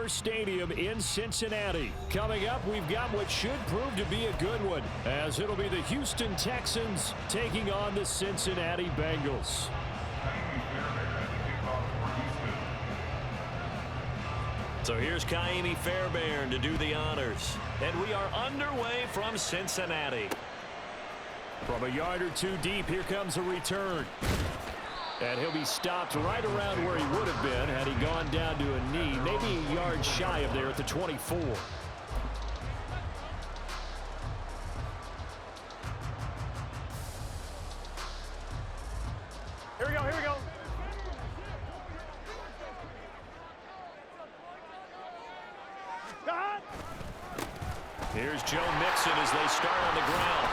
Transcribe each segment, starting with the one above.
First Stadium in Cincinnati. Coming up, we've got what should prove to be a good one, as it'll be the Houston Texans taking on the Cincinnati Bengals. So here's Kaimi Fairbairn to do the honors. And we are underway from Cincinnati. From a yard or two deep, here comes a return. And he'll be stopped right around where he would have been had he gone down to a knee, maybe a yard shy of there at the 24. Here we go, here we go. Here's Joe Mixon as they start on the ground.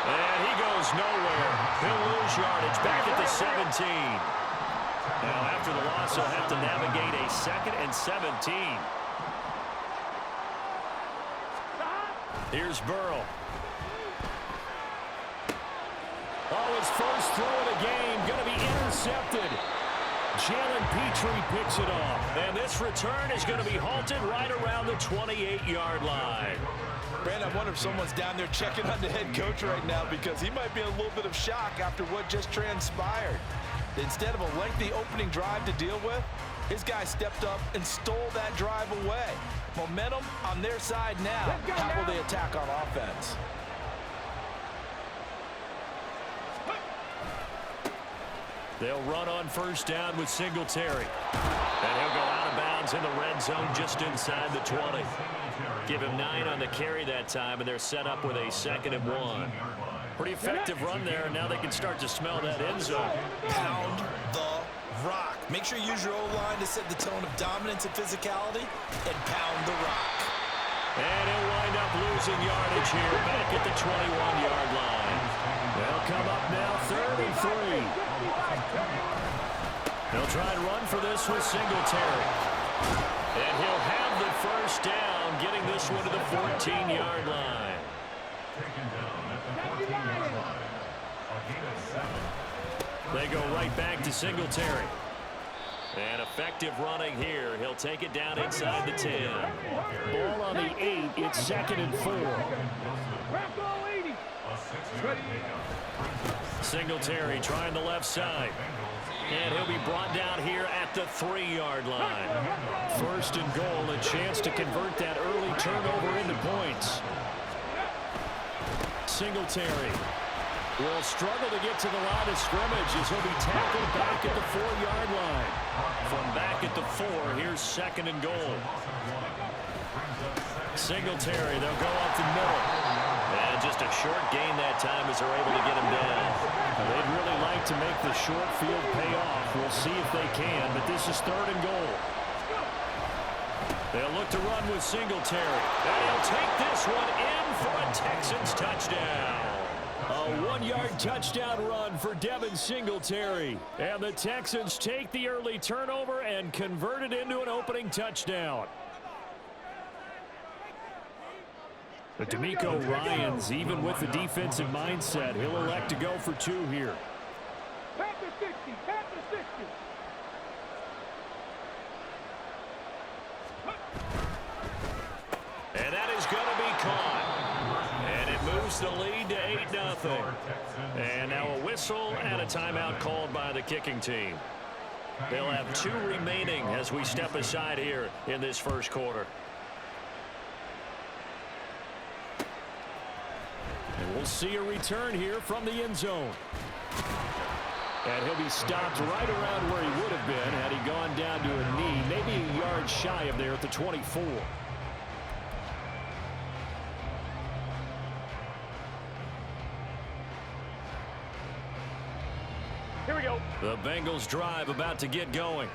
And he goes nowhere. He'll lose yardage back at the 17. Now after the loss, he'll have to navigate a 2nd and 17. Here's Burrow. Oh, his first throw of the game going to be intercepted. Jalen Petrie picks it off. And this return is going to be halted right around the 28-yard line. Brandon, I wonder if someone's down there checking on the head coach right now because he might be in a little bit of shock after what just transpired. Instead of a lengthy opening drive to deal with, his guy stepped up and stole that drive away. Momentum on their side now. How will they attack on offense? They'll run on first down with Singletary. And he'll go out of bounds in the red zone just inside the 20. Give him 9 on the carry that time, and they're set up with a 2nd and 1. Pretty effective run there, and now they can start to smell that end zone. Pound the rock. Make sure you use your O-line to set the tone of dominance and physicality, and pound the rock. And he'll wind up losing yardage here back at the 21-yard line. They'll come up now 3rd and 3. They'll try and run for this with Singletary. And he'll have the first down, getting this one to the 14-yard line. They go right back to Singletary. And effective running here. He'll take it down inside the 10. Ball on the 8. It's 2nd and 4. Singletary trying the left side. And he'll be brought down here at the 3-yard line. 1st and goal, a chance to convert that early turnover into points. Singletary will struggle to get to the line of scrimmage as he'll be tackled back at the 4-yard line. From back at the 4, here's 2nd and goal. Singletary, they'll go up the middle. And just a short gain that time as they're able to get him down. They'd really like to make the short field pay off. We'll see if they can, but this is 3rd and goal. They'll look to run with Singletary. And he'll take this one in for a Texans touchdown. A 1-yard touchdown run for Devin Singletary. And the Texans take the early turnover and convert it into an opening touchdown. But D'Amico Ryans, even with the defensive mindset, he'll elect to go for 2 here. Past the 60, past the 60. And that is going to be caught. And it moves the lead to 8-0. And now a whistle and a timeout called by the kicking team. They'll have 2 remaining as we step aside here in this first quarter. And we'll see a return here from the end zone. And he'll be stopped right around where he would have been had he gone down to a knee, maybe a yard shy of there at the 24. Here we go. The Bengals drive about to get going.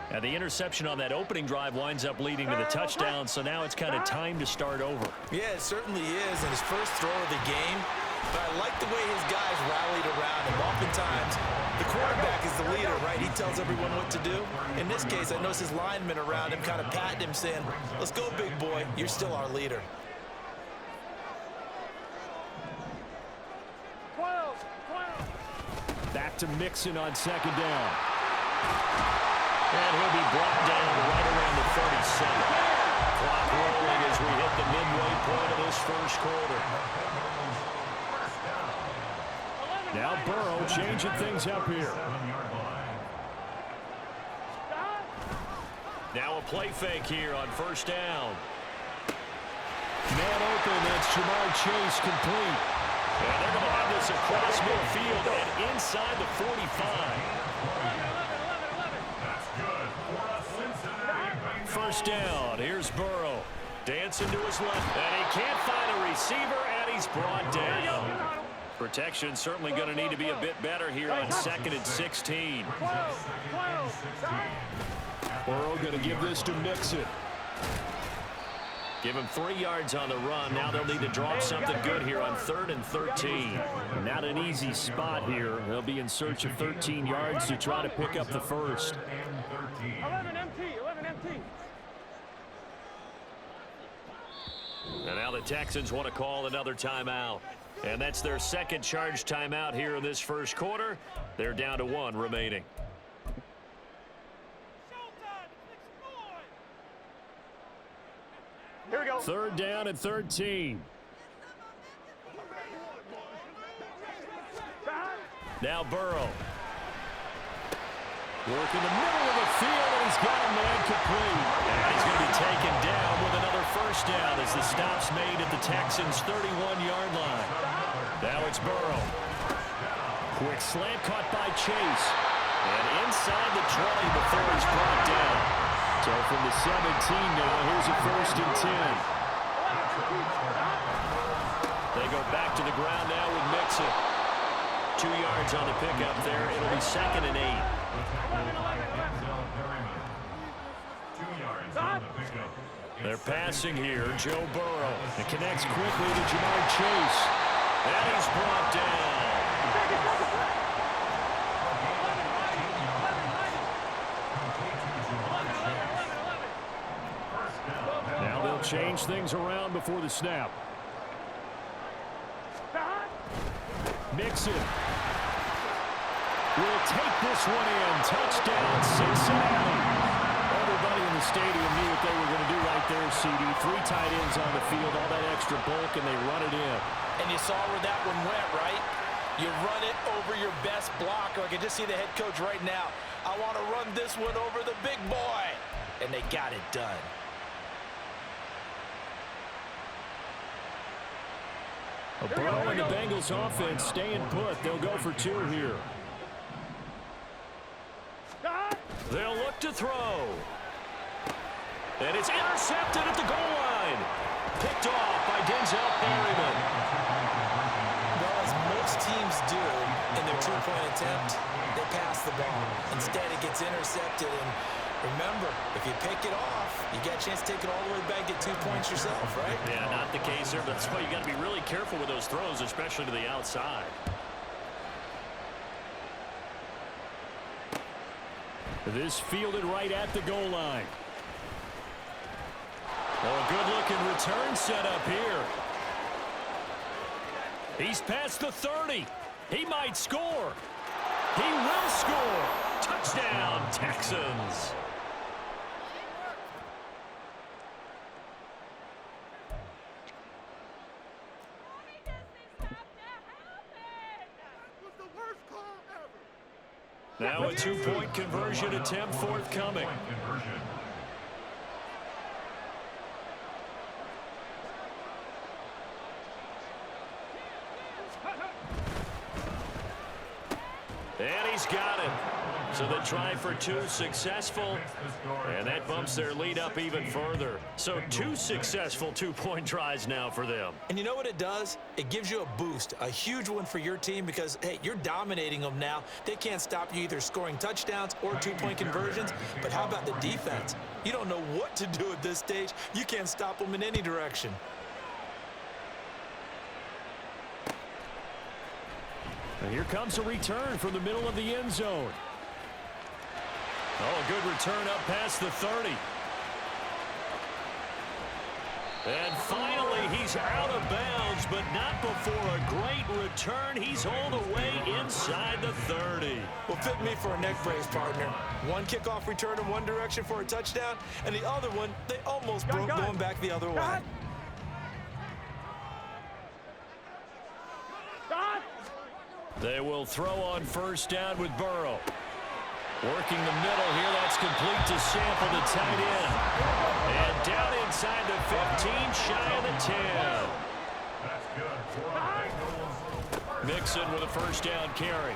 And the interception on that opening drive winds up leading to the touchdown, so now it's kind of time to start over. Yeah, it certainly is, and his first throw of the game. But I like the way his guys rallied around him. Oftentimes, the quarterback is the leader, right? He tells everyone what to do. In this case, I noticed his linemen around him kind of patting him, saying, "Let's go, big boy. You're still our leader." 12. Back to Mixon on 2nd down. And he'll be brought down right Now Burrow changing things up here. Now a play fake here on first down. Man open, that's Jamar Chase complete. And they're going to have this across midfield and inside the 45. First down, here's Burrow. Dancing to his left, and he can't find a receiver, and he's brought down. Protection certainly going to need to be a bit better here on 2nd and 16. Burrow going to give this to Mixon. Give him 3 yards on the run. Now they'll need to drop something good here on 3rd and 13. Not an easy spot here. They'll be in search of 13 yards to try to pick up the first. 11 MT. And now the Texans want to call another timeout. And that's their second charge timeout here in this first quarter. They're down to 1 remaining. Here we go. 3rd down and 13. Now Burrow. Work in the middle of the field, and he's got a man complete. And he's going to be taken down with another first down as the stop's made at the Texans' 31-yard line. Now it's Burrow. Quick slant caught by Chase. And inside the 20 before he's brought down. So from the 17 now, here's a 1st and 10. They go back to the ground now with Mixon. 2 yards on the pickup there. It'll be 2nd and 8. They're passing here. Joe Burrow. It connects quickly to Jamar Chase. And he's brought down. Now they'll change things around before the snap. Mixon will take this one in. Touchdown, Cincinnati. Everybody in the stadium knew what they were going to do right there, CD. 3 tight ends on the field, all that extra bulk, and they run it in. And you saw where that one went, right? You run it over your best blocker. I can just see the head coach right now. I want to run this one over the big boy. And they got it done. Burrow and the Bengals offense staying put. They'll go for 2 here. They'll look to throw. And it's intercepted at the goal line. Picked off by Denzel Perryman. Well, as most teams do in their 2-point attempt, they pass the ball. Instead, it gets intercepted. And remember, if you pick it off, you get a chance to take it all the way back, get 2 points yourself, right? Yeah, not the case there. But that's why you got to be really careful with those throws, especially to the outside. This fielded right at the goal line. Oh, good-looking return set up here. He's past the 30. He might score. He will score. Touchdown, Texans. Now a 2-point conversion attempt forthcoming. And he's got it. So they try for 2 successful, and that bumps their lead up even further. So 2 successful 2-point tries now for them. And you know what it does? It gives you a boost, a huge one for your team because, hey, you're dominating them now. They can't stop you either scoring touchdowns or 2-point conversions. But how about the defense? You don't know what to do at this stage. You can't stop them in any direction. And here comes a return from the middle of the end zone. Oh, good return up past the 30. And finally, he's out of bounds, but not before a great return. He's all the way inside the 30. Well, fit me for a neck brace, partner. One kickoff return in one direction for a touchdown, and the other one, they almost broke going back the other way. They will throw on first down with Burrow. Working the middle here. That's complete to Sample, the tight end. And down inside the 15, shy of the 10. Mixon with a first down carry.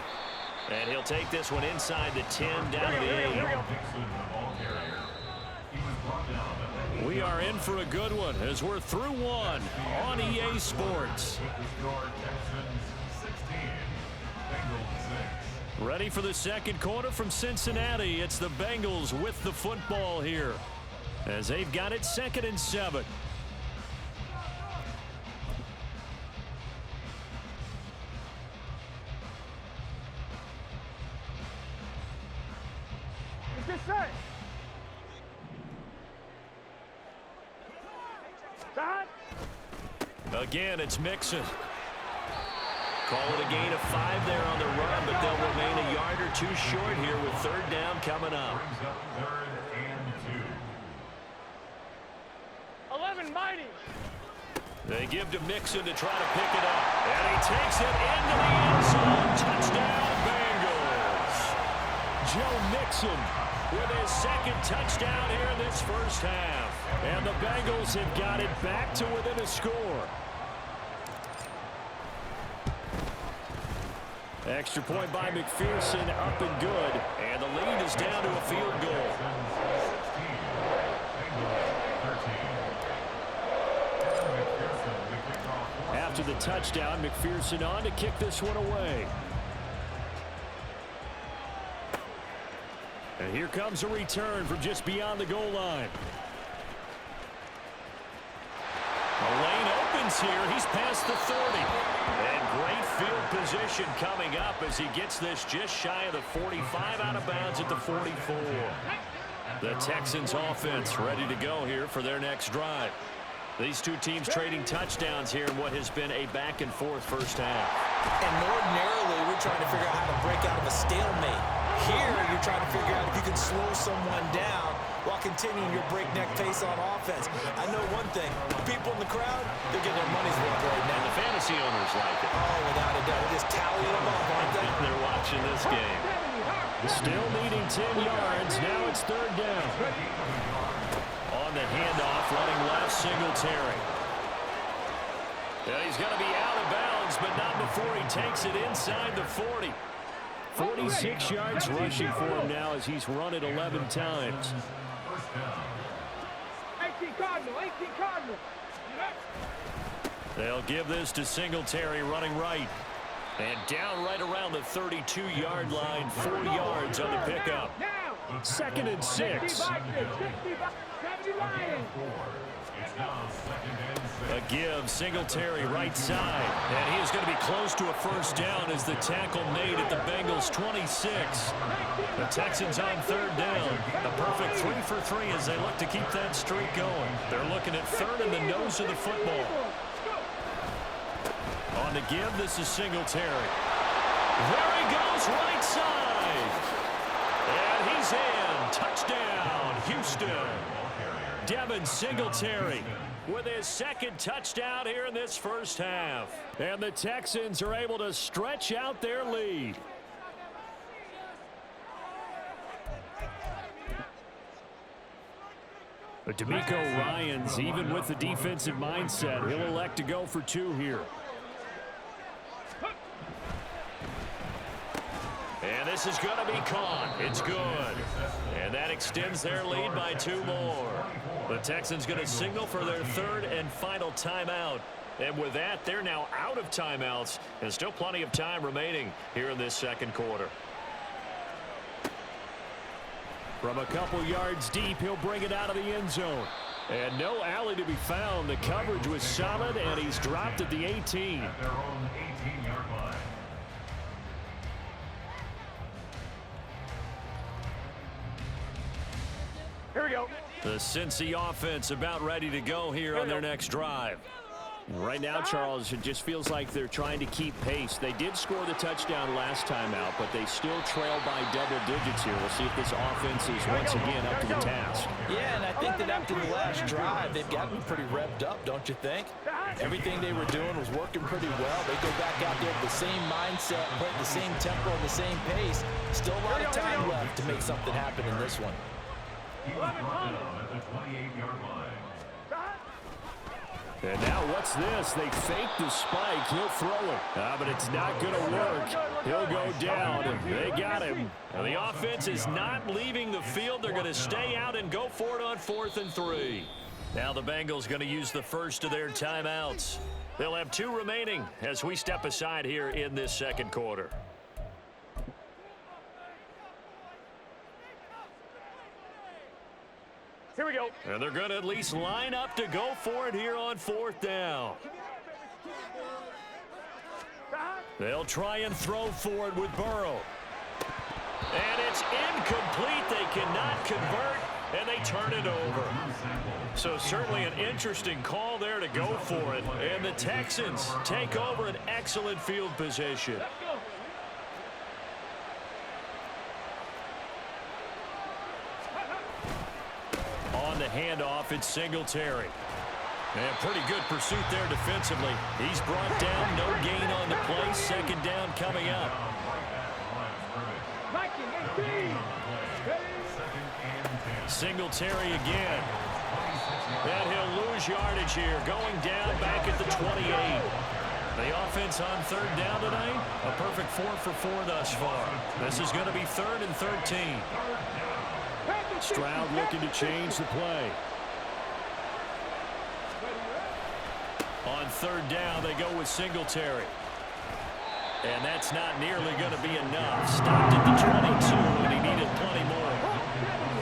And he'll take this one inside the 10, down to the 8. We are in for a good one as we're through one on EA Sports. Ready for the second quarter from Cincinnati. It's the Bengals with the football here as they've got it 2nd and 7. Again, it's Mixon. Call it a gain of 5 there on the run, but they'll remain a yard or two short here with 3rd down coming up. 11 mighty. They give to Mixon to try to pick it up. And he takes it into the end zone. Touchdown, Bengals. Joe Mixon with his 2nd touchdown here in this first half. And the Bengals have got it back to within a score. Extra point by McPherson, up and good. And the lead is down to a field goal. After the touchdown, McPherson on to kick this one away. And here comes a return from just beyond the goal line. The lane opens here. He's past the 30. And great field position coming up as he gets this just shy of the 45, out of bounds at the 44. The Texans offense ready to go here for their next drive. These two teams trading touchdowns here in what has been a back-and-forth first half. And ordinarily, we're trying to figure out how to break out of a stalemate. Here, you're trying to figure out if you can slow someone down while continuing your breakneck pace on offense. I know one thing. People in the crowd, they're getting their money's worth right now. And the fantasy owners like it. Oh, without a doubt. They're just tallying them up, aren't they? They're watching this game. Still needing 10 yards. Now it's 3rd down. On the handoff, running left, Singletary. Yeah, he's going to be out of bounds, but not before he takes it inside the 40. 46 yards rushing for him now as he's run it 11 times. 18 Cardinal. They'll give this to Singletary running right. And down right around the 32-yard line, 4 yards on the pickup. 2nd and 6. A give, Singletary right side. And he is going to be close to a first down as the tackle made at the Bengals 26. The Texans on 3rd down. A perfect 3 for 3 as they look to keep that streak going. They're looking at 3rd in the nose of the football. On the give, this is Singletary. There he goes, right side. And he's in. Touchdown, Houston. Devin Singletary with his 2nd touchdown here in this first half. And the Texans are able to stretch out their lead. But D'Amico Ryans, even with the defensive mindset, he'll elect to go for 2 here. And this is going to be caught. It's good. And that extends their lead by 2 more. The Texans going to signal for their 3rd and final timeout. And with that, they're now out of timeouts. And still plenty of time remaining here in this 2nd quarter. From a couple yards deep, he'll bring it out of the end zone. And no alley to be found. The coverage was solid, and he's dropped at the 18. Here we go. The Cincy offense about ready to go here on their next drive. Right now, Charles, it just feels like they're trying to keep pace. They did score the touchdown last time out, but they still trail by double digits here. We'll see if this offense is once again up to the task. Yeah, and I think that after the last drive, they've gotten pretty revved up, don't you think? Everything they were doing was working pretty well. They go back out there with the same mindset, play at the same tempo, and the same pace. Still a lot of time left to make something happen in this one. At the 28-yard line. And now what's this? They fake the spike. He'll throw it. But it's not going to work. He'll go down. They got him. Now the offense is not leaving the field. They're going to stay out and go for it on 4th and 3. Now the Bengals going to use the first of their timeouts. They'll have 2 remaining as we step aside here in this second quarter. Here we go. And they're going to at least line up to go for it here on 4th down. They'll try and throw for it with Burrow. And it's incomplete. They cannot convert, and they turn it over. So certainly an interesting call there to go for it. And the Texans take over an excellent field position. On the handoff, it's Singletary. And pretty good pursuit there defensively. He's brought down, no gain on the play. Second down coming up. Singletary again. And he'll lose yardage here, going down back at the 28. The offense on 3rd down tonight, a perfect 4 for 4 thus far. This is going to be 3rd and 13. Stroud looking to change the play. On 3rd down, they go with Singletary. And that's not nearly going to be enough. Stopped at the 22, and he needed plenty more.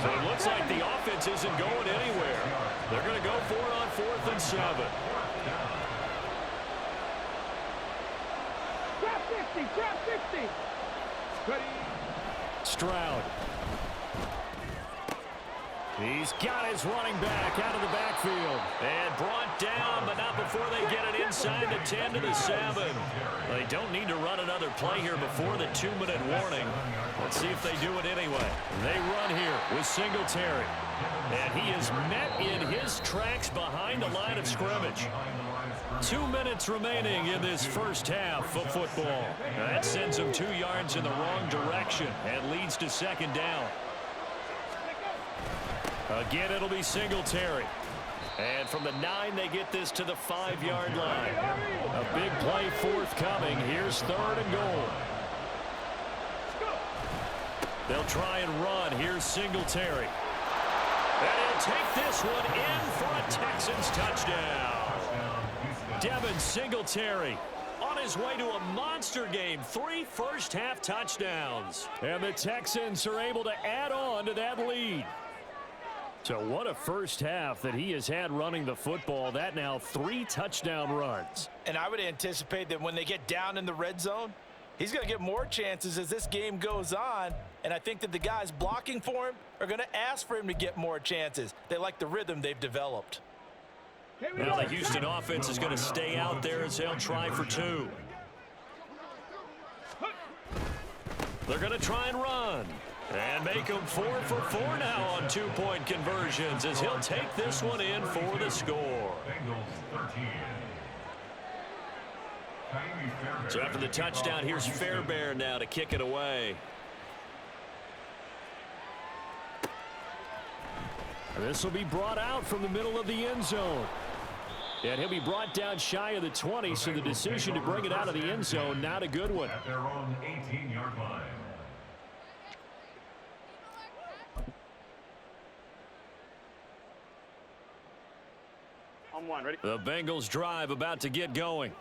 So it looks like the offense isn't going anywhere. They're going to go for it on 4th and 7. Trap 50, trap 50. Stroud. He's got his running back out of the backfield. And brought down, but not before they get it inside the 10 to the 7. They don't need to run another play here before the 2-minute warning. Let's see if they do it anyway. They run here with Singletary. And he is met in his tracks behind the line of scrimmage. 2 minutes remaining in this first half of football. That sends them 2 yards in the wrong direction and leads to second down. Again, it'll be Singletary. And from the 9, they get this to the 5-yard line. A big play forthcoming. Here's 3rd and goal. They'll try and run. Here's Singletary. And he'll take this one in for a Texans touchdown. Devin Singletary on his way to a monster game. 3 first-half touchdowns. And the Texans are able to add on to that lead. So what a first half that he has had running the football. That now 3 touchdown runs. And I would anticipate that when they get down in the red zone, he's going to get more chances as this game goes on. And I think that the guys blocking for him are going to ask for him to get more chances. They like the rhythm they've developed. Now the Houston offense is going to stay out there as they'll try for 2. They're going to try and run. And make them 4 for 4 now on 2-point conversions as he'll take this one in for the score. So after the touchdown, here's Fairbairn now to kick it away. This will be brought out from the middle of the end zone. And he'll be brought down shy of the 20, so the decision to bring it out of the end zone, not a good one. At their own 18-yard line. On 1, ready? The Bengals drive about to get going.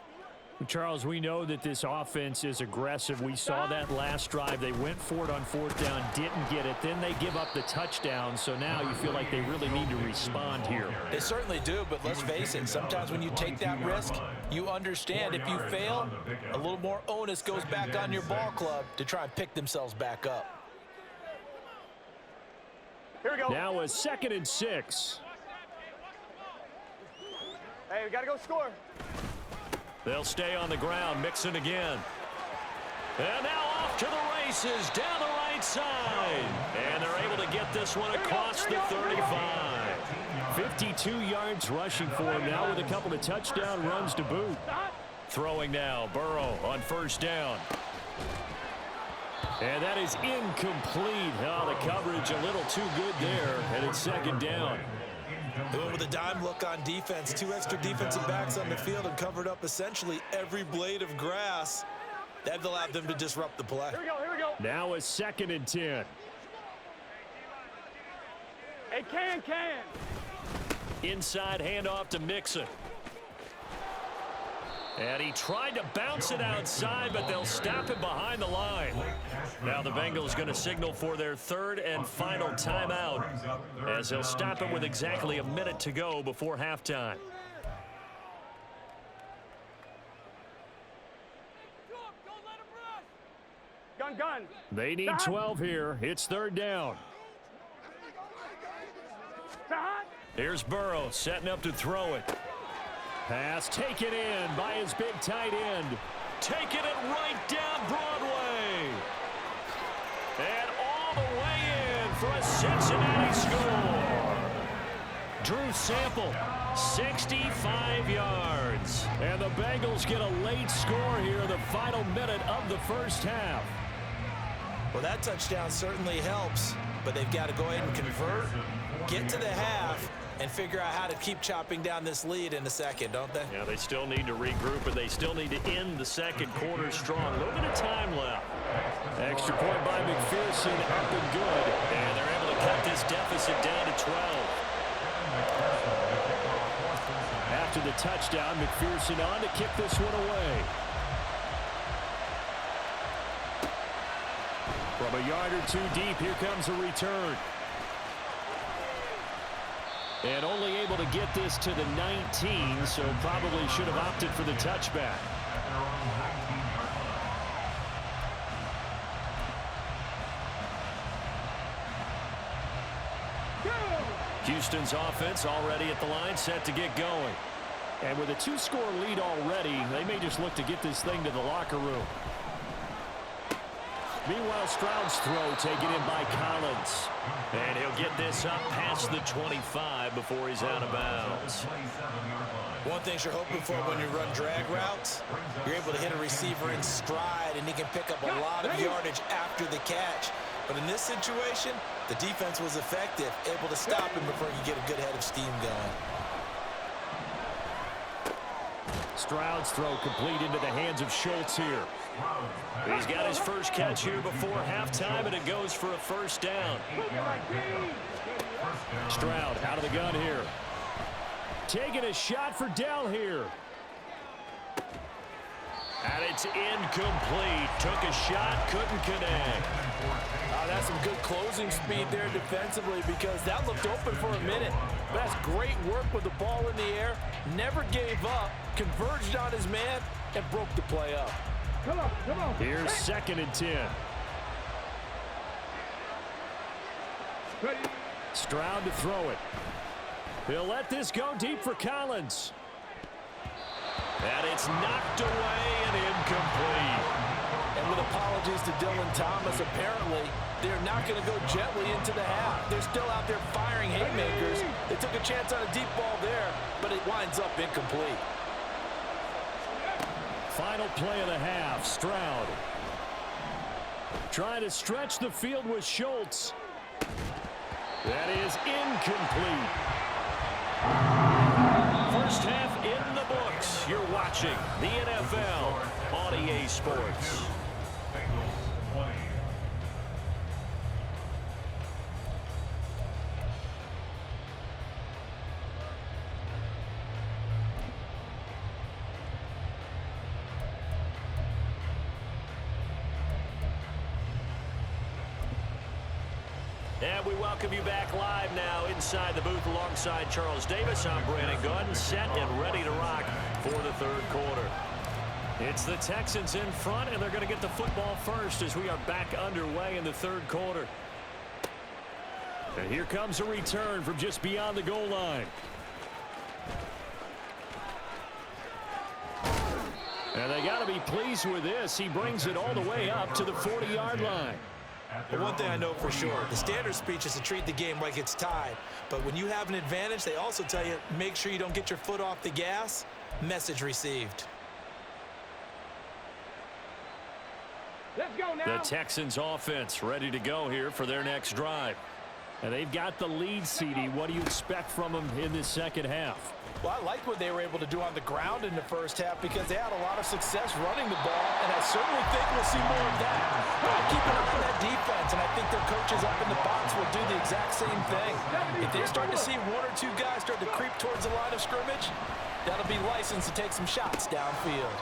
Charles, we know that this offense is aggressive. We saw that last drive. They went for it on 4th down, didn't get it. Then they give up the touchdown. So now you feel like they really need to respond here. They certainly do, but let's face it. Sometimes when you take that risk, you understand if you fail, a little more onus goes back on your ball club to try and pick themselves back up. Here we go. Now a 2nd and 6. Hey, we got to go score. They'll stay on the ground, mixing again. And now off to the races, down the right side. And they're able to get this one across the 35. 52 yards rushing for him now with a couple of touchdown runs to boot. Throwing now, Burrow on first down. And that is incomplete. Oh, the coverage a little too good there, and it's second down. They went with a dime look on defense. 2 extra defensive backs on the field and covered up essentially every blade of grass. That allowed them to disrupt the play. Here we go. Now a 2nd and 10. Hey, can. Inside handoff to Mixon. And he tried to bounce it outside, but they'll stop it behind the line. Now the Bengals going to signal for their 3rd and final timeout, as they'll stop it with exactly a minute to go before halftime. Gun. They need 12 here. It's 3rd down. Here's Burrow setting up to throw it. Pass taken in by his big tight end. Taking it right down Broadway. And all the way in for a Cincinnati score. Drew Sample, 65 yards. And the Bengals get a late score here in the final minute of the first half. Well, that touchdown certainly helps, but they've got to go ahead and convert, get to the half, and figure out how to keep chopping down this lead in the second, don't they? Yeah, they still need to regroup, and they still need to end the second quarter strong. A little bit of time left. Extra point by McPherson, up and good. And they're able to cut this deficit down to 12. After the touchdown, McPherson on to kick this one away. From a yard or 2 deep, here comes a return. And only able to get this to the 19, so probably should have opted for the touchback. Houston's offense already at the line, set to get going. And with a 2-score lead already, they may just look to get this thing to the locker room. Meanwhile, Stroud's throw taken in by Collins. And he'll get this up past the 25 before he's out of bounds. One thing you're hoping for when you run drag routes, you're able to hit a receiver in stride, and he can pick up a lot of yardage after the catch. But in this situation, the defense was effective, able to stop him before he could get a good head of steam going. Stroud's throw complete into the hands of Schultz here. He's got his first catch here before halftime, and it goes for a first down. Stroud out of the gun here. Taking a shot for Dell here. And it's incomplete. Took a shot, couldn't connect. That's some good closing speed there defensively, because that looked open for a minute. That's great work with the ball in the air. Never gave up, converged on his man, and broke the play up. Come on. Here's 2nd and 10. Ready. Stroud to throw it. He'll let this go deep for Collins. And it's knocked away and incomplete. And with apologies to Dylan Thomas, apparently they're not going to go gently into the half. They're still out there firing haymakers. They took a chance on a deep ball there, but it winds up incomplete. Final play of the half, Stroud. Trying to stretch the field with Schultz. That is incomplete. First half in the books. You're watching the NFL on EA Sports. And we welcome you back live now inside the booth alongside Charles Davis. I'm Brandon Gordon, set and ready to rock for the third quarter. It's the Texans in front, and they're going to get the football first as we are back underway in the third quarter. And here comes a return from just beyond the goal line. And they got to be pleased with this. He brings it all the way up to the 40-yard line. But one thing I know for sure, the standard speech is to treat the game like it's tied. But when you have an advantage, they also tell you, make sure you don't get your foot off the gas. Message received. Let's go now. The Texans offense ready to go here for their next drive. And they've got the lead, CD. What do you expect from them in this second half? Well, I like what they were able to do on the ground in the first half because they had a lot of success running the ball, and I certainly think we'll see more of that. I'll keep an eye on that defense, and I think their coaches up in the box will do the exact same thing. If they start to see one or two guys start to creep towards the line of scrimmage, that'll be licensed to take some shots downfield.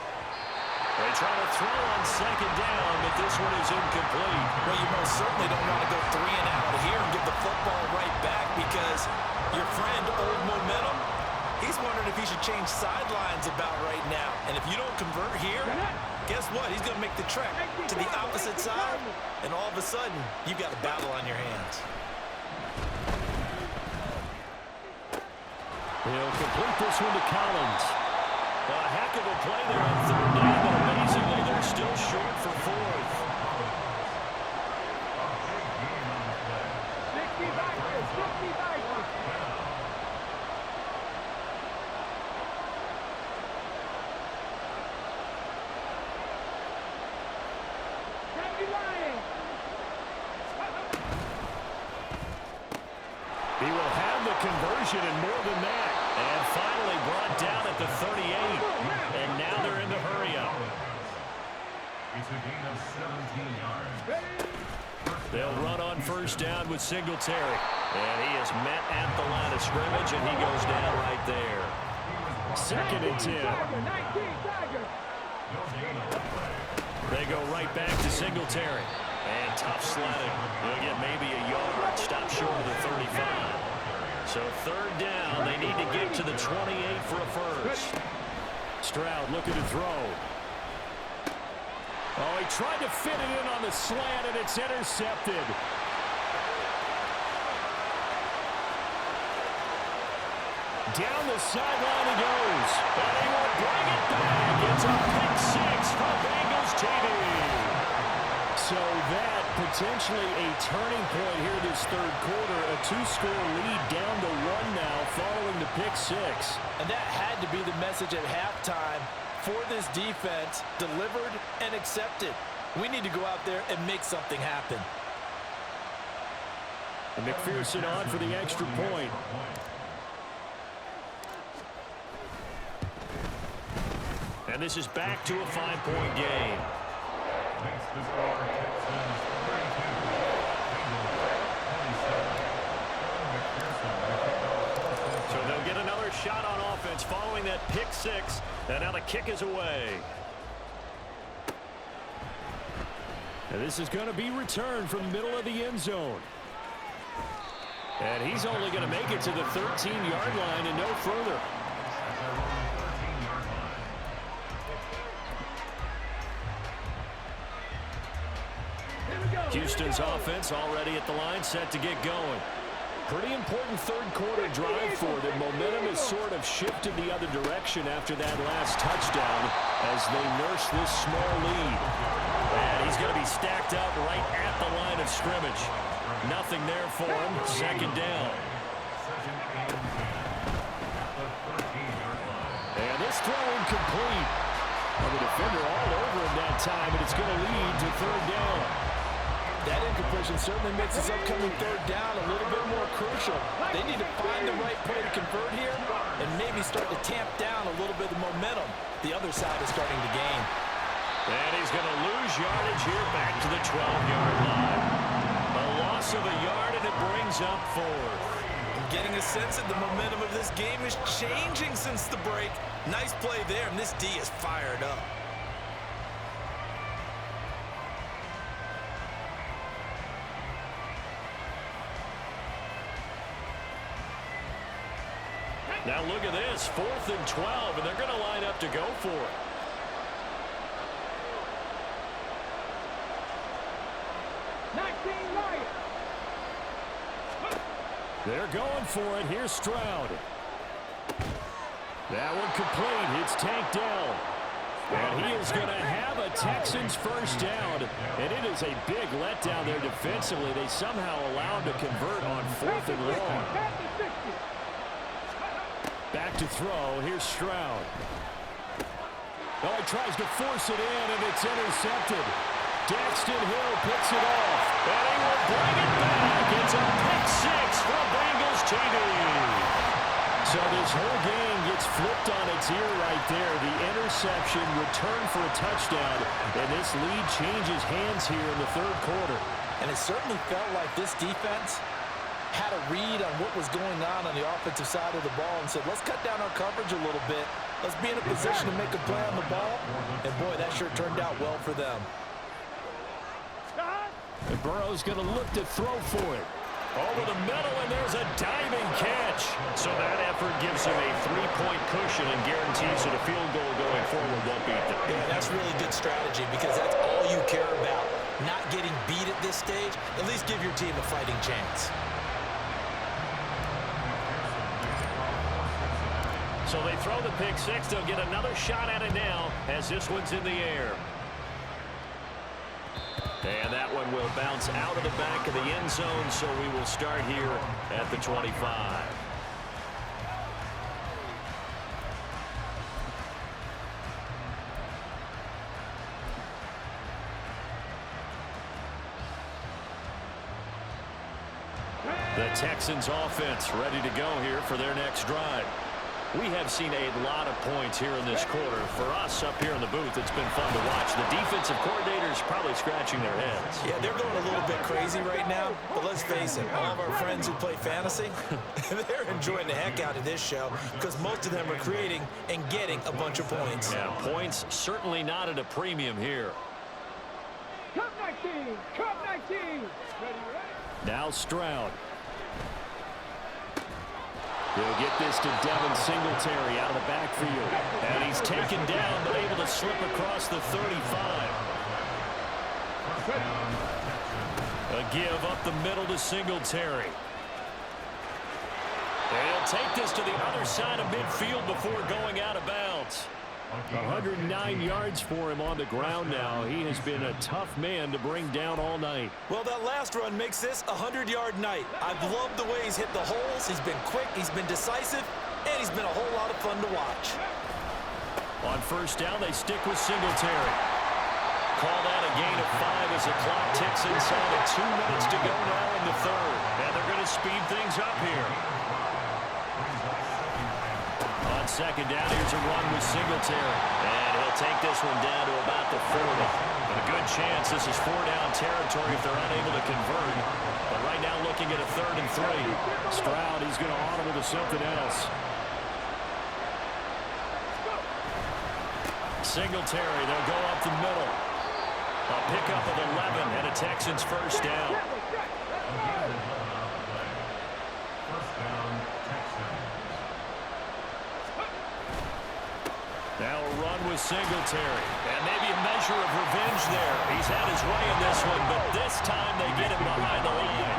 They try to throw on second down, but this one is incomplete. Well, you most certainly don't want to go 3 and out here and give the football right back because your friend, Old Momentum, he's wondering if he should change sidelines about right now. And if you don't convert here, guess what? He's going to make the trek to the opposite side, and all of a sudden, you've got a battle on your hands. He'll complete this one to Collins. A heck of a play there on third down, but amazingly, they're still short for fourth. 60 backers, 60 backers. He will have the conversion and more than that. And finally brought down at the 38. And now they're in the hurry-up. It's a gain of 17 yards. They'll run on first down with Singletary. And he is met at the line of scrimmage, and he goes down right there. Second and 10. They go right back to Singletary. And tough sledding. They'll get maybe a yard. Stop short of the 35. So third down, they need to get to the 28 for a first. Stroud looking to throw. Oh, he tried to fit it in on the slant, and it's intercepted. Down the sideline he goes. And he will bring it back. It's a pick six for Bengals TV. So that potentially a turning point here this third quarter. A 2-score lead down to 1 now following the pick six. And that had to be the message at halftime for this defense, delivered and accepted. We need to go out there and make something happen. And McPherson on for the extra point. And this is back to a 5-point game. Makes the score Texans 32. So they'll get another shot on offense following that pick six. And now the kick is away. And this is going to be returned from the middle of the end zone. And he's only going to make it to the 13-yard line and no further. Houston's offense already at the line, set to get going. Pretty important third quarter drive for them. Momentum has sort of shifted the other direction after that last touchdown as they nurse this small lead. And he's going to be stacked up right at the line of scrimmage. Nothing there for him. Second down. And this throw incomplete. Well, the defender all over him that time, and it's going to lead to third down. That incompletion certainly makes this upcoming third down a little bit more crucial. They need to find the right play to convert here and maybe start to tamp down a little bit of momentum. The other side is starting to gain. And he's going to lose yardage here back to the 12-yard line. A loss of a yard, and it brings up fourth. I'm getting a sense that the momentum of this game is changing since the break. Nice play there, and this D is fired up. Now look at this, 4th and 12, and they're going to line up to go for it. They're going for it. Here's Stroud. That one complete. It's tanked down. And he is going to have a Texans first down. And it is a big letdown there defensively. They somehow allow him to convert on 4th and long. Back to throw. Here's Stroud. Oh, he tries to force it in, and it's intercepted. Daxton Hill picks it off. And he will bring it back. It's a pick six for Bengals TD. So this whole game gets flipped on its ear right there. The interception, return for a touchdown, and this lead changes hands here in the third quarter. And it certainly felt like this defense had a read on what was going on the offensive side of the ball and said, let's cut down our coverage a little bit. Let's be in a position to make a play on the ball. And, boy, that sure turned out well for them. And Burrow's going to look to throw for it. Over the middle, and there's a diving catch. So that effort gives him a 3-point cushion and guarantees that a field goal going forward won't beat them. Yeah, that's really good strategy because that's all you care about. Not getting beat at this stage. At least give your team a fighting chance. So they throw the pick six. They'll get another shot at it now as this one's in the air. And that one will bounce out of the back of the end zone, so we will start here at the 25. The Texans offense ready to go here for their next drive. We have seen a lot of points here in this quarter. For us up here in the booth, it's been fun to watch. The defensive coordinators probably scratching their heads. Yeah, they're going a little bit crazy right now. But let's face it, all of our friends who play fantasy, they're enjoying the heck out of this show because most of them are creating and getting a bunch of points. Yeah, points certainly not at a premium here. Cup 19! Cup 19! Ready, ready. Now Stroud. He'll get this to Devin Singletary out of the backfield. And he's taken down, but able to slip across the 35. A give up the middle to Singletary. And he'll take this to the other side of midfield before going out of bounds. 109 yards for him on the ground now. He has been a tough man to bring down all night. Well, that last run makes this a 100-yard night. I've loved the way he's hit the holes. He's been quick, he's been decisive, and he's been a whole lot of fun to watch. On first down, they stick with Singletary. Call that a gain of 5 as the clock ticks inside of 2 minutes to go now in the third. And they're going to speed things up here. On second down, here's a run with Singletary. And he'll take this one down to about the 40. But a good chance this is 4-down territory if they're unable to convert. But right now looking at a 3rd and 3. Stroud, he's going to audible to something else. Singletary, they'll go up the middle. A pickup of 11 and a Texans first down. Now a run with Singletary. And maybe a measure of revenge there. He's had his way in this one, but this time they get him behind the line.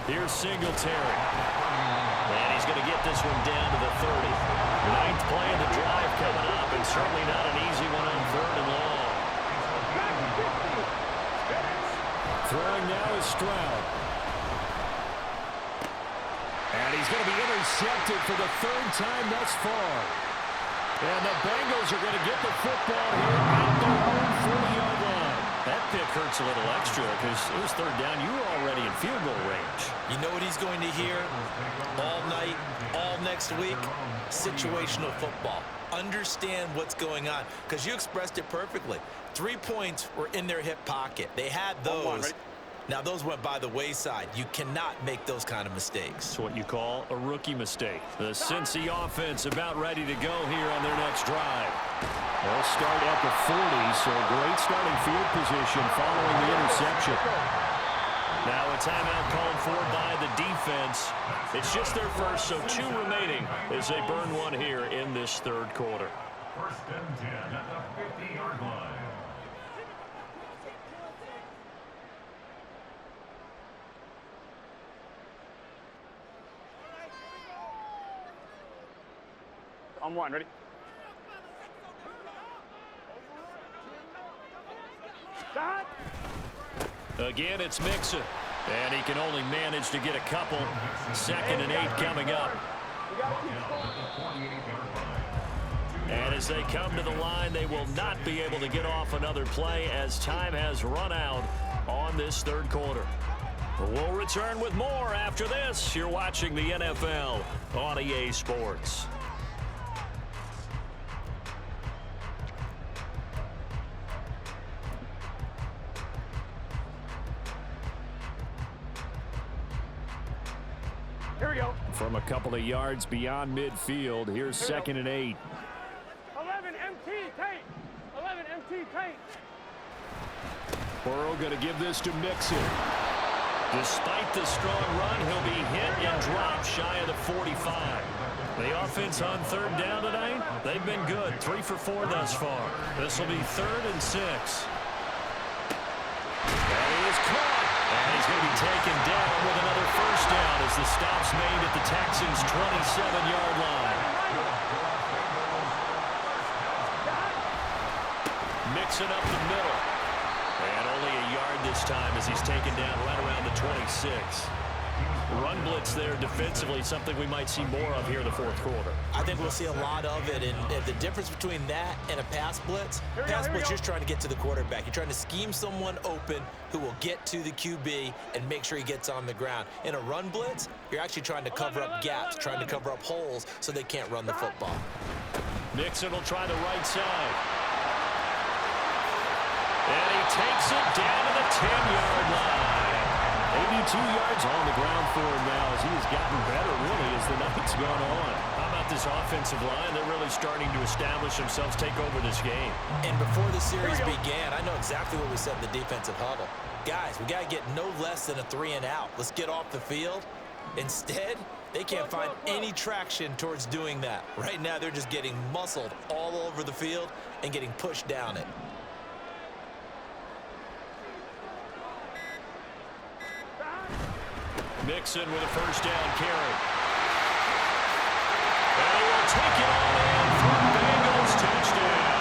Here's Singletary. And he's going to get this one down to the 30. 9th play of the drive coming up, and certainly not an easy one on 3rd and long. Throwing now is Stroud. And he's going to be intercepted for the 3rd time thus far. And the Bengals are going to get the football here at their own 40-yard line. That pick hurts a little extra because it was 3rd down. You were already in field goal range. You know what he's going to hear all night, all next week? Situational football. Understand what's going on because you expressed it perfectly. 3 points were in their hip pocket. They had those. Now, those went by the wayside. You cannot make those kind of mistakes. It's what you call a rookie mistake. The Cincy offense about ready to go here on their next drive. They'll start at the 40, so great starting field position following the interception. Now a timeout called for by the defense. It's just their first, so 2 remaining as they burn one here in this 3rd quarter. 1st and 10 at the 50-yard line. On one, ready? Stop. Again, it's Mixon. And he can only manage to get a couple. 2nd and 8 coming up. And as they come to the line, they will not be able to get off another play as time has run out on this 3rd quarter. We'll return with more after this. You're watching the NFL on EA Sports. Here we go. From a couple of yards beyond midfield, here's 2nd and 8. 11 MT paint. 11 MT paint. Burrow going to give this to Mixon. Despite the strong run, he'll be hit and dropped shy of the 45. The offense on 3rd down tonight, they've been good. 3 for 4 thus far. This will be 3rd and 6. And he is caught. And he's going to be taken down with another 1st down as the stop's made at the Texans' 27-yard line. Mixing up the middle. And only a yard this time as he's taken down right around the 26. Run blitz there defensively, something we might see more of here in the 4th quarter. I think we'll see a lot of it, and the difference between that and a pass blitz, you're just trying to get to the quarterback. You're trying to scheme someone open who will get to the QB and make sure he gets on the ground. In a run blitz, you're actually trying to cover up gaps, trying to cover up holes so they can't run the football. Mixon will try the right side. And he takes it down to the 10-yard line. 82 yards on the ground for him now as he has gotten better, really, as the night's gone on. How about this offensive line? They're really starting to establish themselves, take over this game. And before the series began, I know exactly what we said in the defensive huddle. Guys, we got to get no less than a 3 and out. Let's get off the field. Instead, they can't find any traction towards doing that. Right now, they're just getting muscled all over the field and getting pushed down it. Mixon with a 1st down carry. And he will take it on in for Bengals touchdown.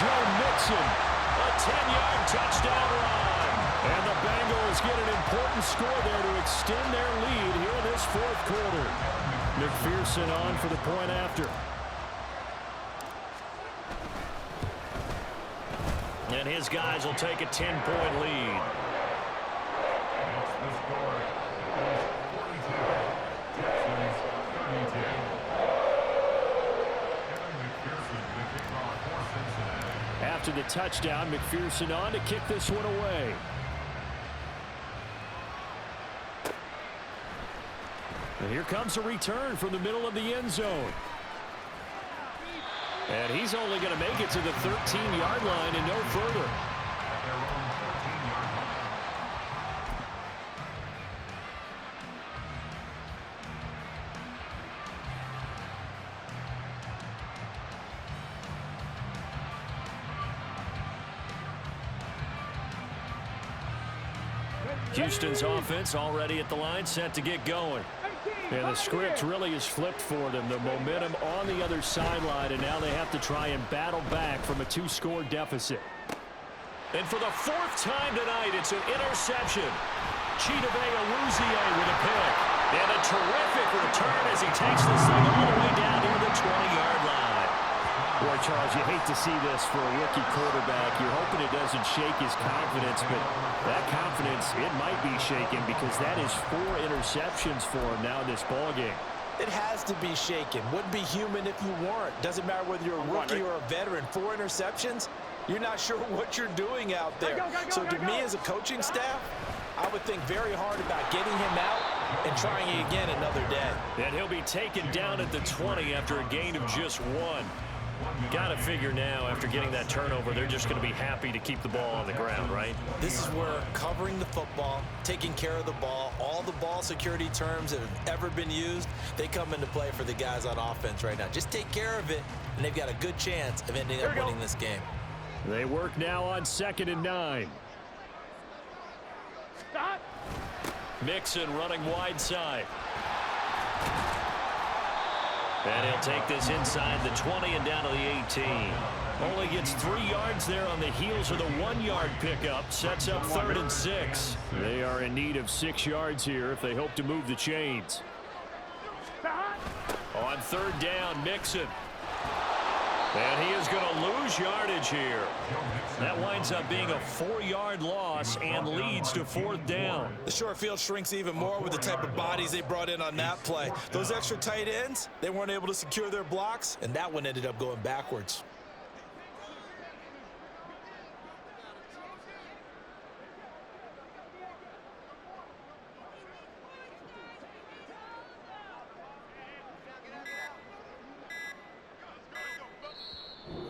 Joe Mixon, a 10-yard touchdown run. And the Bengals get an important score there to extend their lead here in this 4th quarter. McPherson on for the point after. And his guys will take a 10-point lead. After the touchdown, McPherson on to kick this one away. And here comes a return from the middle of the end zone. And he's only going to make it to the 13-yard line and no further. Houston's offense already at the line, set to get going. And the script really is flipped for them. The momentum on the other sideline, and now they have to try and battle back from a 2-score deficit. And for the 4th time tonight, it's an interception. Chidobe Awuzie with a pick. And a terrific return as he takes this thing all the way down near the 20-yard line. Boy, Charles, you hate to see this for a rookie quarterback. You're hoping it doesn't shake his confidence, but that confidence, it might be shaken because that is 4 interceptions for him now in this ballgame. It has to be shaken. Wouldn't be human if you weren't. Doesn't matter whether you're a rookie or a veteran. 4 interceptions, you're not sure what you're doing out there. So to me as a coaching staff, I would think very hard about getting him out and trying it again another day. And he'll be taken down at the 20 after a gain of just 1. Got to figure now, after getting that turnover, they're just going to be happy to keep the ball on the ground, right? This is where covering the football, taking care of the ball, all the ball security terms that have ever been used, they come into play for the guys on offense right now. Just take care of it, and they've got a good chance of ending up winning this game. They work now on 2nd and 9. Stop. Mixon running wide side. And he'll take this inside the 20 and down to the 18. Only gets 3 yards there on the heels of the 1-yard pickup. Sets up 3rd and 6. They are in need of 6 yards here if they hope to move the chains. On 3rd down, Mixon. And he is going to lose yardage here. That winds up being a 4-yard loss and leads to 4th down. The short field shrinks even more with the type of bodies they brought in on that play. Those extra tight ends, they weren't able to secure their blocks, and that one ended up going backwards.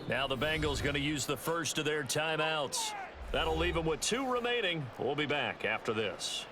Now the Bengals going to use the first of their timeouts. That'll leave them with 2 remaining. We'll be back after this.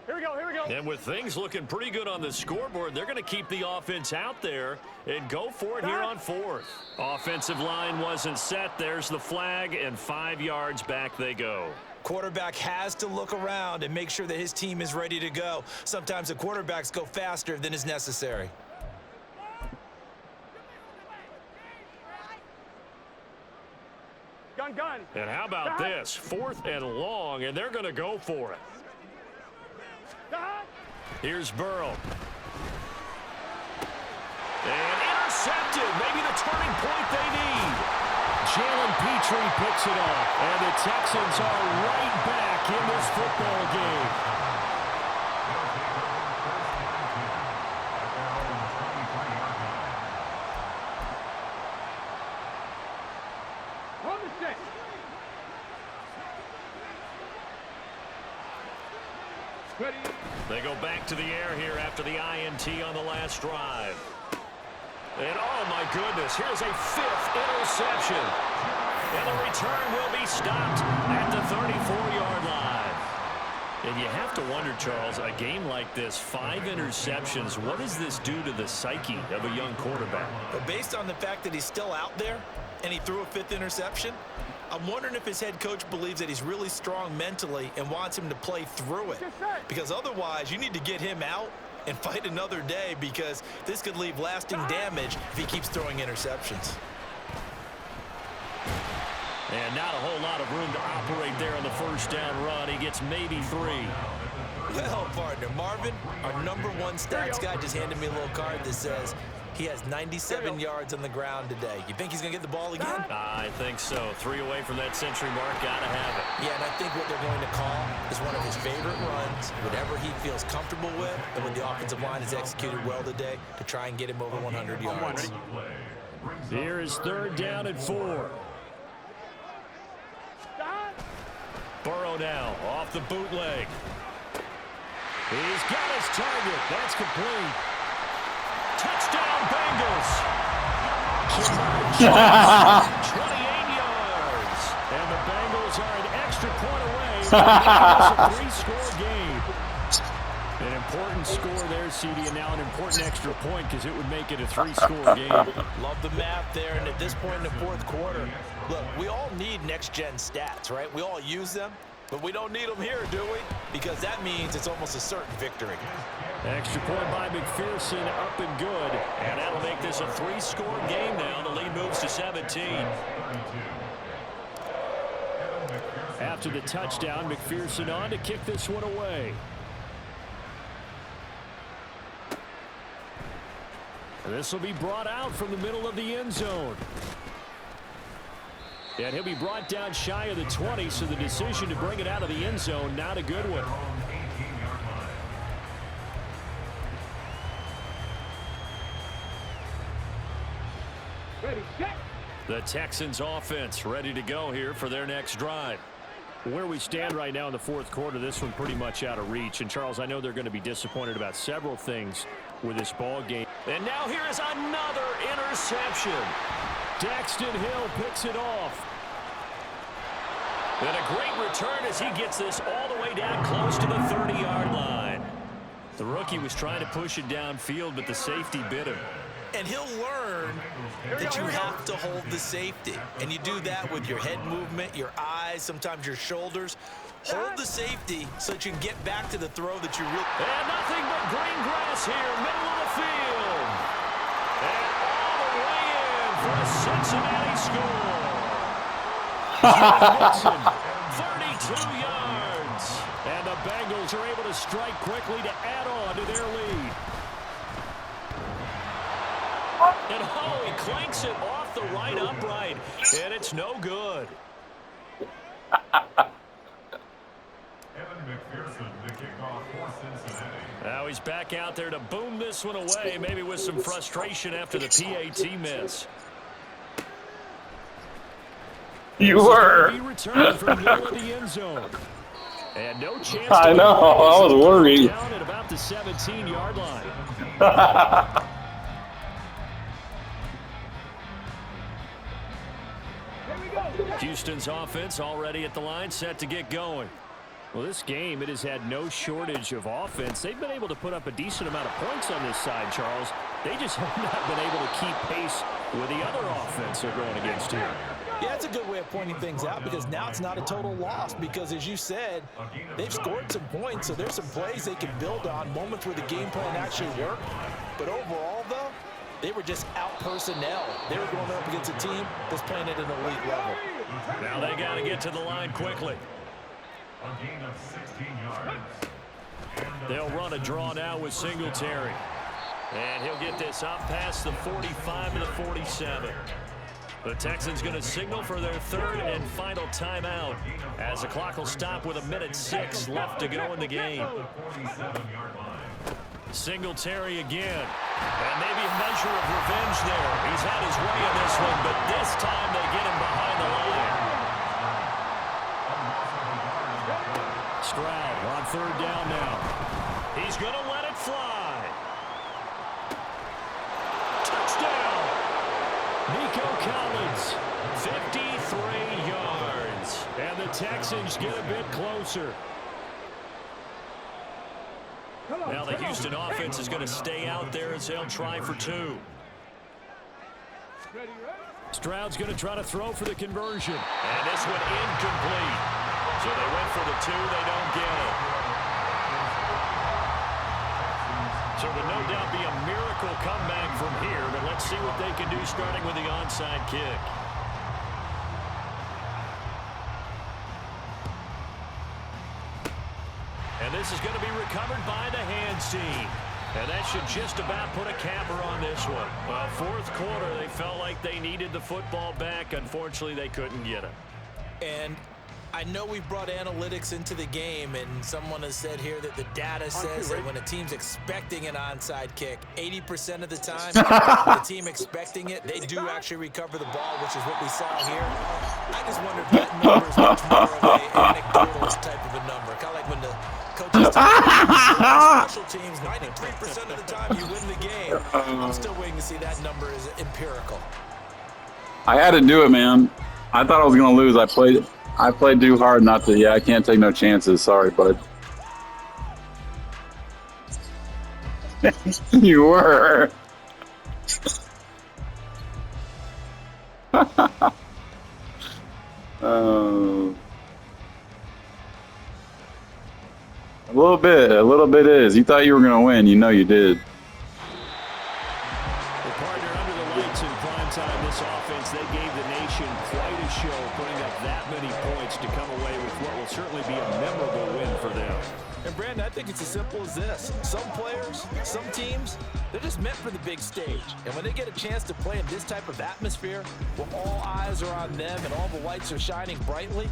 Here we go. And with things looking pretty good on the scoreboard, they're going to keep the offense out there and go for it here on 4th. Offensive line wasn't set. There's the flag, and 5 yards back they go. Quarterback has to look around and make sure that his team is ready to go. Sometimes the quarterbacks go faster than is necessary. Gun. And how about this? 4th and long, and they're going to go for it. Here's Burrow. And intercepted. Maybe the turning point they need. Jalen Petrie picks it off. And the Texans are right back in this football game. They go back to the air here after the INT on the last drive. And oh my goodness, here's a 5th interception. And the return will be stopped at the 34-yard line. And you have to wonder, Charles, a game like this, 5 interceptions, what does this do to the psyche of a young quarterback? But based on the fact that he's still out there and he threw a 5th interception, I'm wondering if his head coach believes that he's really strong mentally and wants him to play through it. Because otherwise, you need to get him out and fight another day, because this could leave lasting damage if he keeps throwing interceptions. And not a whole lot of room to operate there on the first down run. He gets maybe 3. Well, partner, Marvin, our #1 stats guy just handed me a little card that says he has 97 yards on the ground today. You think he's going to get the ball again? I think so. 3 away from that century mark. Got to have it. Yeah, and I think what they're going to call is one of his favorite runs, whatever he feels comfortable with, and when the offensive line has executed well today to try and get him over 100 yards. Here is 3rd down and 4. Burrow now off the bootleg. He's got his target. That's complete. Touchdown, Bengals. 28 yards. And the Bengals are an extra point away from a 3-score game. An important score there, CD, and now an important extra point because it would make it a 3-score game. Love the math there, and at this point in the 4th quarter, look, we all need next-gen stats, right? We all use them, but we don't need them here, do we? Because that means it's almost a certain victory. Extra point by McPherson, up and good. And that'll make this a 3-score game now. The lead moves to 17. After the touchdown, McPherson on to kick this one away. And this will be brought out from the middle of the end zone. And he'll be brought down shy of the 20, so the decision to bring it out of the end zone, not a good one. The Texans offense ready to go here for their next drive. Where we stand right now in the 4th quarter, this one pretty much out of reach. And, Charles, I know they're going to be disappointed about several things with this ball game. And now here is another interception. Daxton Hill picks it off. And a great return as he gets this all the way down close to the 30-yard line. The rookie was trying to push it downfield, but the safety bit him. And he'll learn that you have to hold the safety. And you do that with your head movement, your eyes, thighs, sometimes your shoulders. Hold the safety so that you can get back to the throw that you really... And nothing but green grass here, middle of the field. And all the way in for a Cincinnati score. Wilson, 32 yards. And the Bengals are able to strike quickly to add on to their lead. And oh, he clanks it off the right upright. And it's no good. Now he's back out there to boom this one away, maybe with some frustration after the PAT miss. You were. He returned from the middle of the end zone. And no chance. I know. I was worried. Down at about the 17-yard line. Houston's offense already at the line, set to get going. Well, this game, it has had no shortage of offense. They've been able to put up a decent amount of points on this side, Charles. They just have not been able to keep pace with the other offense they're going against here. Yeah, that's a good way of pointing things out because now it's not a total loss because, as you said, they've scored some points, so there's some plays they can build on, moments where the game plan actually worked. But overall, though, they were just out-personnel. They were going up against a team that's playing at an elite level. Now they got to get to the line quickly. A gain of 16 yards. They'll run a draw now with Singletary. And he'll get this up past the 45 to the 47. The Texans going to signal for their third and final timeout as the clock will stop with 1:06 left to go in the game. Singletary again. And maybe a measure of revenge there. He's had his way in this one, but this time they get him behind the line. Stroud on third down now. He's going to let it fly. Touchdown. Nico Collins, 53 yards. And the Texans get a bit closer. Now the Houston offense is going to stay out there as they'll try for two. Stroud's going to try to throw for the conversion. And this one incomplete. So they went for the two, they don't get it. So it would no doubt be a miracle comeback from here, but let's see what they can do starting with the onside kick. And this is going to be recovered by the hands team. And that should just about put a capper on this one. Well, fourth quarter, they felt like they needed the football back. Unfortunately, they couldn't get it. And I know we've brought analytics into the game, and someone has said here that the data says that when a team's expecting an onside kick, 80% of the time, the team expecting it, they do actually recover the ball, which is what we saw here. I just wonder if that number is much more of an anecdotal type of a number. Kind of like when the coaches special teams, 93% of the time you win the game. I'm still waiting to see that number is empirical. I had to do it, man. I thought I was going to lose. I played too hard not to. Yeah, I can't take no chances. Sorry, bud. You were. A little bit is. You thought you were going to win. You know you did. The partner under the lights in prime time, this offense, they gave the nation quite a show, putting up that many points to come away with what will certainly be a memorable win for them. And Brandon, I think it's as simple as this. Some players, some teams, they're just meant for the big stage. And when they get a chance to play in this type of atmosphere, where all eyes are on them and all the lights are shining brightly,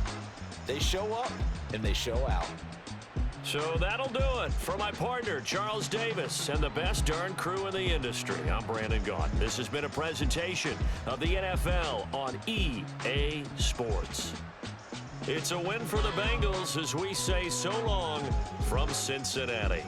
they show up and they show out. So that'll do it for my partner, Charles Davis, and the best darn crew in the industry. I'm Brandon Gaudin. This has been a presentation of the NFL on EA Sports. It's a win for the Bengals as we say so long from Cincinnati.